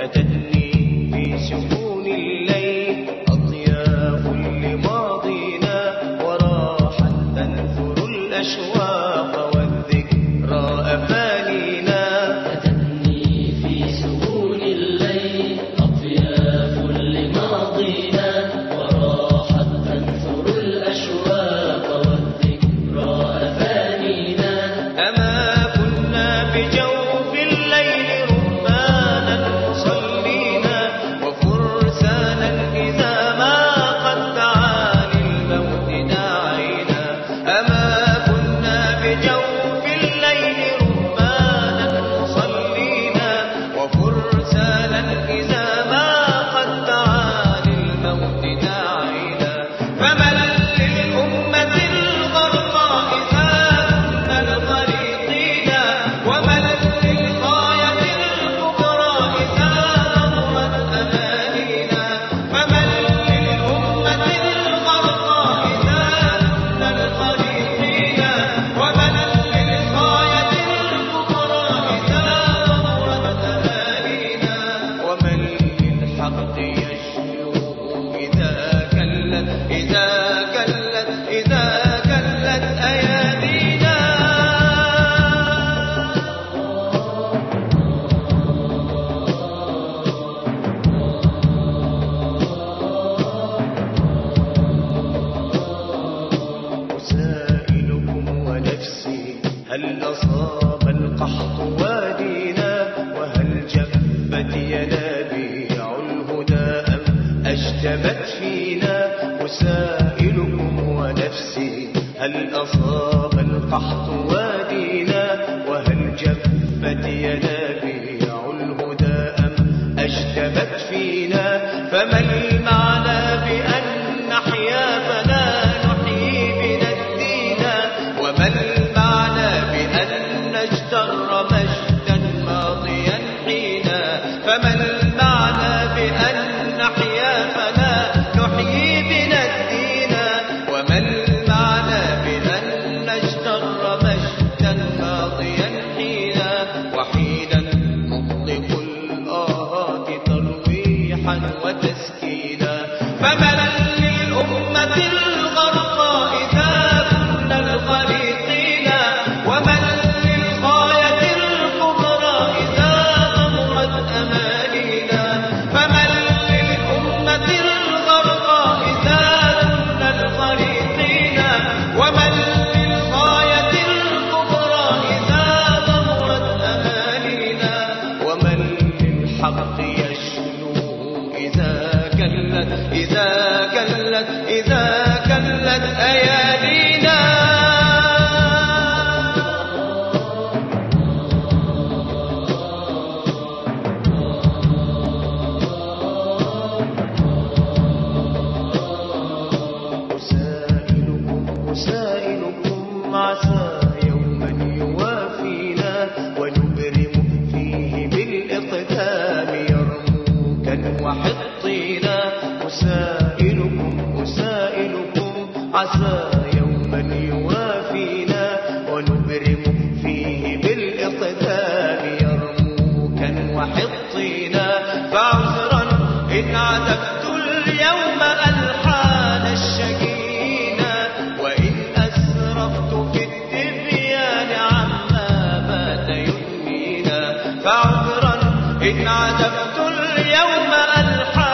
أتتني في سكون الليل أطياف لماضينا، وراحت تنثر الأشواق والذكرى أفانينا. أتتني في سكون الليل أطياف لماضينا، وراحت تنثر الأشواق والذكرى أفانينا. أما كنا بجوف الليل رهبانا مصلينا، وفرسانا إذا ما قد دعا للموت داعينا. أما كنا بجوف الليل رهبانا مصلينا، وفرسانا إذا ما قد دعا للموت داعينا. فمن للأمة الغرقاء إذا كنا الغريقين، ومن للغاية الكبرى إذا ضمت أمانينا. فمن للأمة الغرقاء إذا كنا الغريقين، ومن للغاية الكبرى إذا ضمت أمانينا. ومن للحق يشلو إذا كلت أيادينا. أسائلكم ونفسي هل أصاب القحط وادينا، وهل جفت ينابيع الهدى أم أشتبت فينا. أسائلكم ونفسي هل أصاب القحط وادينا، وهل جفت ينابيع الهدى أم أشتبت فينا. فما المعنى بأن نحيا فلا نحيي بنا الدين، وما المعنى بأن نجتر مجدا ماضيا حينا. فما المعنى بأن نحيا فلا نحيي بنا الدين، وما المعنى بأن نجتر مجدا ماضيا حينا. وحينا نطلق الآهات ترويحا وتسكينا. فمن للأمة الغرقاء إذا كنا الغريقين، ومن للغاية الكبرى إذا ضمت أمانينا. فمن للأمة الغرقاء إذا كنا الغريقين، ومن للغاية الكبرى إذا ضمت أمانينا. ومن للحق يشلو إذا كلت أيادينا. أسائلكم عسى يوما يوافينا، ونبرم فيه بالإقدام يرموكا وحطينا. أسائلكم عسى يوما يوافينا، ونبرم فيه بالإقدام يرموكا وحطينا. فعذرا إن عذبت اليوم ألحان الشجين، وإن أسرفت في التبيان عما بات يدنينا. فعذرا إن عذبت اليوم ألحان